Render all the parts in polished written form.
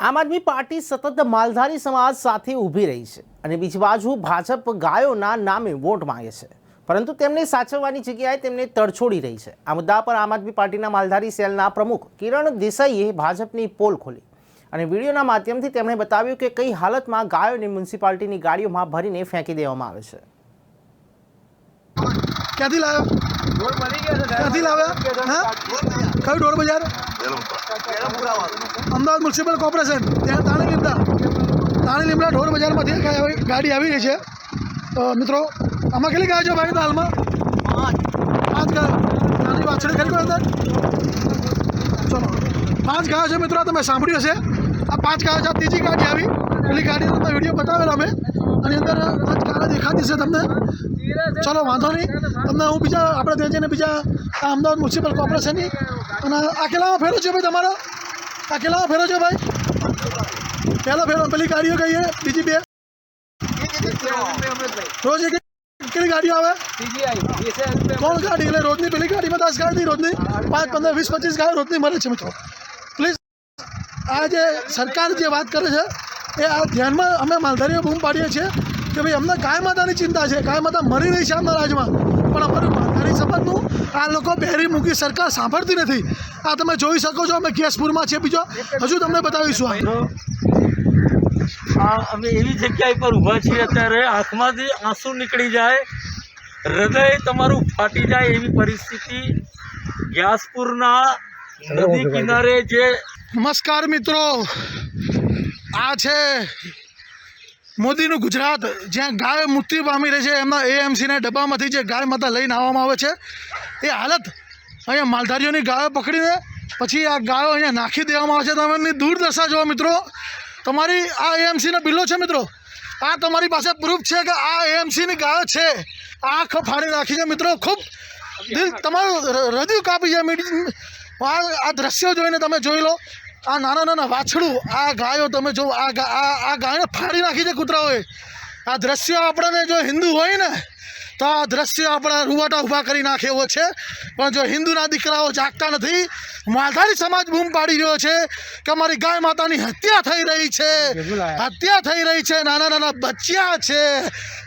આમ આદમી પાર્ટી સતત માલધારી સમાજ સાથે ઊભી રહી છે અને બીજી બાજુ ભાજપ ગાયોના નામે વોટ માંગે છે, પરંતુ તેમને સાચવવાની જગ્યાએ તેમને તડછોડી રહી છે। આ મુદ્દા પર આમ આદમી પાર્ટીના માલધારી સેલના પ્રમુખ કિરણ દેસાઈએ ભાજપની પોલ ખોલી અને વિડીયોના માધ્યમથી તેમણે બતાવ્યું કે કઈ હાલતમાં ગાયોને મ્યુનિસિપાલિટીની ગાડીઓમાં ભરીને ફેંકી દેવામાં આવે છે। ક્યાંથી લાવ્યો? ક્યાંથી લાવ્યો? હા, કયું ઢોર બજાર? અમદાવાદ મ્યુનિસિપલ કોર્પોરેશન ત્યાં તાણી લીમડા ઢોર બજારમાંથી ગાડી આવી રહી છે। મિત્રો, આમાં કેટલી ગાયો છે ભાઈ? તો હાલમાં 5 ગાયો। નાની વાછડી ખરી કોઈ અંદર? ચલો, 5 ગાયો છે મિત્રો। તમે સાંભળ્યું હશે, આ 5 ગાયો છે। આ ત્રીજી ગાડી આવી। પેલી ગાડીનો તમે વિડીયો બતાવેલો અમે, આની અંદર ગાયો દેખાતી છે તમને। ચલો, વાંધો નહીં, તમને હું બીજા આપણે ત્યાં જઈને બીજા આ અમદાવાદ મ્યુનિસિપલ કોર્પોરેશનની અને આ કેટલામાં ફેરો છે ભાઈ તમારો? આ કેટલામાં ફેરો છે ભાઈ? પહેલો ફેરો। પેલી ગાડીઓ કઈ છે? બીજી 2 રોજ કેટલી ગાડીઓ આવે? કોણ ગાડી? એટલે રોજની પેલી ગાડીમાં 10 ગાડી રોજની 5, 15, 20, 25 ગાયો રોજની મળે છે મિત્રો। પ્લીઝ, આ જે સરકાર જે વાત કરે છે એ આ ધ્યાનમાં અમે માલધારીઓ બૂમ પાડીએ છીએ કે ભાઈ અમને ગાય માતાની ચિંતા છે। ગાય માતા મરી રહી છે આપણા રાજ્યમાં, પણ અમારું માલધારી સમાજનું આ લોકો બેરી મૂકી સરકાર સાંભળતી નથી। આ તમે જોઈ શકો છો, અમે કેશપુરમાં છે, બીજો હજુ તમને બતાવીશું। અમે એવી જગ્યા પર ઊભા છીએ અત્યારે આંખમાંથી આંસુ નીકળી જાય, હૃદય તમારું ફાટી જાય એવી પરિસ્થિતિ ગ્યાસપુરના નદી કિનારે જે। નમસ્કાર મિત્રો, આ છે મોદીનું ગુજરાત, જ્યાં ગાય મૃત્યુ પામી રહી છે। એમના એએમસીના ડબ્બામાંથી જે ગાય માતા લઈને આવવામાં આવે છે એ હાલત અહીંયા માલધારીઓની ગાયો પકડીને પછી આ ગાયો અહીંયા નાખી દેવામાં આવે છે। તમે એમની દુર્દશા જુઓ મિત્રો। તમારી આ એએમસીના બિલ્લો છે મિત્રો, આ તમારી પાસે પ્રૂફ છે કે આ એએમસીની ગાયો છે। આંખ ફાડી નાખી છે મિત્રો। ખૂબ દિલ તમારું હૃદય કાપી જાય। આ દ્રશ્યો જોઈને તમે જોઈ લો। આ નાના વાછડું, આ ગાયો તમે જો, આ ગાયને ફાડી નાખી છે કૂતરાઓએ। આ દ્રશ્યો આપણને જો હિન્દુ હોય ને તો આ દ્રશ્ય આપણા રૂવાટા ઊભા કરી નાખે એવો છે, પણ જો હિન્દુના દીકરાઓ જાગતા નથી। માલધારી સમાજ બૂમ પાડી રહ્યો છે કે અમારી ગાય માતાની હત્યા થઈ રહી છે, હત્યા થઈ રહી છે, નાના બચ્ચા છે।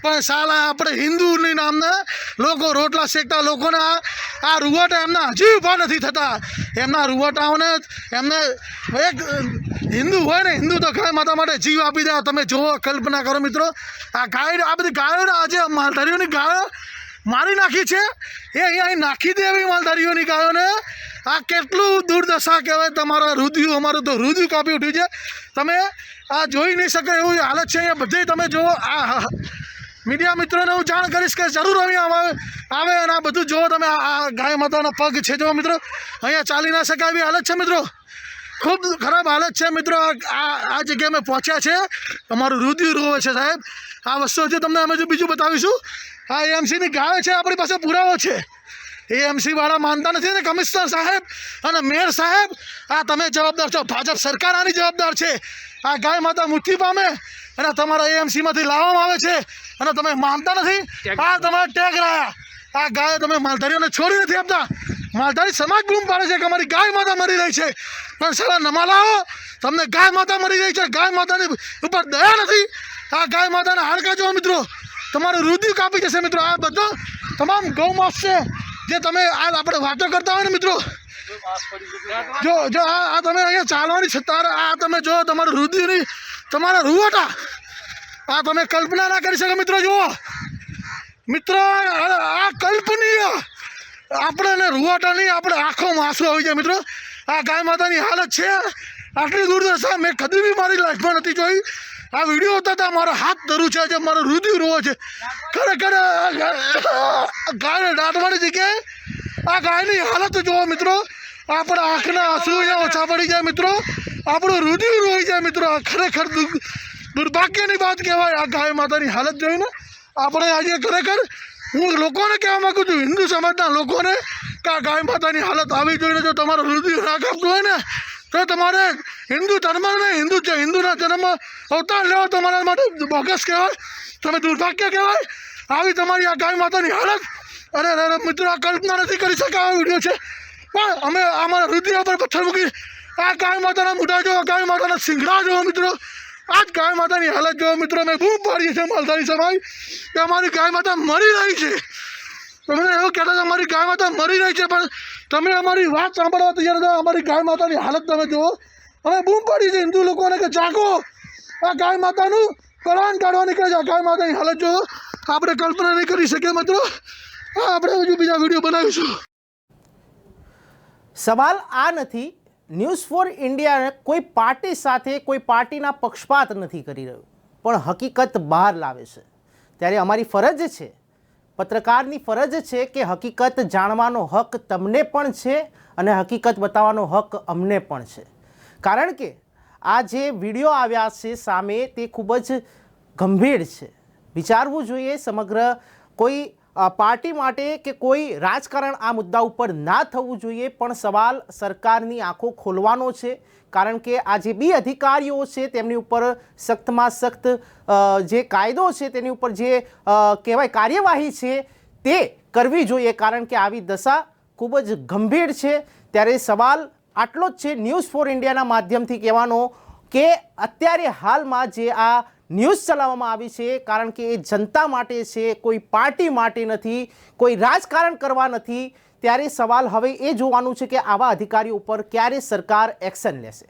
પણ સાલા આપણે હિન્દુની નામના લોકો રોટલા શેકતા લોકોને આ રૂવાટા એમના હજી ઊભા નથી થતા। એમના રૂવાટાઓને એમને એક હિન્દુ હોય ને, હિન્દુ તો ગાય માતા માટે જીવ આપી દે। તમે જુઓ, કલ્પના કરો મિત્રો, આ ગાય, આ બધી ગાયોને આજે માલધારીઓની ગાયો મારી નાખી છે એ અહીંયા નાખી દે એવી માલધારીઓની ગાયોને। આ કેટલું દુર્દશા કહેવાય। તમારા હૃદય, અમારું તો હૃદય કાપી ઉઠ્યું છે। તમે આ જોઈ નહીં શકો એવી હાલત છે અહીંયા બધે। તમે જુઓ, આ મીડિયા મિત્રોને હું જાણ કરીશ કે જરૂર અહીંયા આવે અને આ બધું જુઓ તમે। આ ગાય માતાના પગ છે જુઓ મિત્રો, અહીંયા ચાલી ના શકાય એવી હાલત છે મિત્રો। ખૂબ ખરાબ હાલત છે મિત્રો। આ જગ્યાએ અમે પહોંચ્યા છે, અમારું હૃદય રોવે છે સાહેબ। આ વસ્તુ છે, તમને અમે જો બીજું બતાવીશું। આ એએમસીની ગાયો છે, આપણી પાસે પુરાવો છે। એએમસી વાળા માનતા નથી ને, કમિશનર સાહેબ અને મેયર સાહેબ, આ તમે જવાબદાર છો। ભાજપ સરકાર આની જવાબદાર છે। આ ગાય માતા મૃત્યુ પામે અને તમારા એએમસીમાંથી લાવવામાં આવે છે અને તમે માનતા નથી। આ તમારા ટેગ રહ્યા, આ ગાયો તમે માલધારીઓને છોડી નથી આપતા। માલધારી સમાજ બૂમ પાડે છે કે અમારી ગાય માતા મરી રહી છે, પણ સાલા નમાલાઓ, તમને ગાય માતા મરી રહી છે, ગાય માતાની ઉપર દયા નથી। આ ગાય માતાના હાડકા જુઓ મિત્રો, તમારું હૃદય કાપી જશે મિત્રો। આ બધો તમામ ગૌમાંસ છે જે તમે આપણે વાતો કરતા હોય ને મિત્રો। જો આ તમે અહીંયા ચાલવાની છતાં આ તમે જો તમારું હૃદયની, તમારા રૂવાટા, આ તમે કલ્પના ના કરી શકો મિત્રો। જુઓ મિત્રો, આ કલ્પનીય, આપણે રૂવાટા નહીં, આપણે આંખોમાં આંસુ આવી જાય મિત્રો। આ ગાય માતાની હાલત છે, આટલી દુર્દશા મેં કદી બી મારી લાઈફમાં નથી જોઈ। આ વિડીયો હોતા હતા, મારો હાથ ધરું છે, જે મારું હૃદય રોવે છે ખરેખર। ગાયને દાટવાની જગ્યાએ આ ગાયની હાલત જુઓ મિત્રો। આપણા આંખના આંસુ અહીંયા ઓછા પડી જાય મિત્રો, આપણું હૃદય રોઈ જાય મિત્રો। આ ખરેખર દુર્ભાગ્યની વાત કહેવાય। આ ગાય માતાની હાલત જોઈને આપણે આજે ખરેખર હું લોકોને કહેવા માગું છું, હિન્દુ સમાજના લોકોને, કે આ ગાય માતાની હાલત આવી જોઈને જો તમારું હૃદય ના કાપતું હોય ને તો તમારે હિન્દુ ધર્મ નહીં, હિન્દુના જન્મ અવતાર લેવો તમારા માટે બોગસ કહેવાય, તમે દુર્ભાગ્ય કહેવાય। આવી તમારી આ ગાય માતાની હાલત, અરે મિત્રો, આ કલ્પના નથી કરી શકાય। આ વિડીયો છે, પણ અમે અમારા હૃદય પર પથ્થર મૂકી આ ગાય માતાના મોઢા જો, ગાય માતાના સિંગડા જો મિત્રો, આ જ ગાય માતાની હાલત જો મિત્રો. અમે બૂમ પાડીએ છીએ માલધારી સમાજ કે અમારી ગાય માતા મરી રહી છે. તમે એવું કહેતા હતા અમારી ગાય માતા મરી રહી છે, પણ તમે અમારી વાત સાંભળવા તૈયાર હતા. અમારી ગાય માતાની હાલત તમે જુઓ. અમે બૂમ પાડીએ છીએ હિન્દુ લોકોને કે જાગો, આ ગાય માતાનું કરાન કાઢવા નીકળે છે. ગાય માતાની હાલત જુઓ, આપણે કલ્પના નહીં કરી શકીએ મિત્રો. આપણે હજુ બીજા વિડીયો બનાવીશું. સવાલ આ નથી, ન્યૂઝ ફોર ઇન્ડિયા કોઈ પાર્ટી સાથે કોઈ પાર્ટીના પક્ષપાત નથી કરી રહ્યું, પણ હકીકત બહાર લાવે છે. ત્યારે અમારી ફરજ છે, પત્રકારની ફરજ છે કે હકીકત જાણવાનો હક તમને પણ છે અને હકીકત બતાવવાનો હક અમને પણ છે. કારણ કે આ જે વિડીયો આવ્યા છે સામે તે ખૂબ જ ગંભીર છે. વિચારવું જોઈએ સમગ્ર કોઈ પાર્ટી માટે કે કોઈ રાજકારણ આ મુદ્દા ઉપર ના થવું જોઈએ, પણ સવાલ સરકારની આંખો ખોલવાનો છે. કારણ કે આ જે બી અધિકારીઓ છે તેમની ઉપર સખ્તમાં સખ્ત જે કાયદો છે તેની ઉપર જે કહેવાય કાર્યવાહી છે તે કરવી જોઈએ, કારણ કે આવી દશા ખૂબ જ ગંભીર છે. ત્યારે સવાલ આટલો જ છે ન્યૂઝ ફોર ઇન્ડિયાના માધ્યમથી કહેવાનો કે અત્યારે હાલમાં જે આ ન્યૂઝ ચલાવવામાં આવી છે, કારણ કે એ જનતા માટે છે, કોઈ પાર્ટી માટે નથી, કોઈ રાજકારણ કરવા નથી. ત્યારે સવાલ હવે એ જોવાનું છે કે આવા અધિકારીઓ ઉપર ક્યારે સરકાર એક્શન લેશે.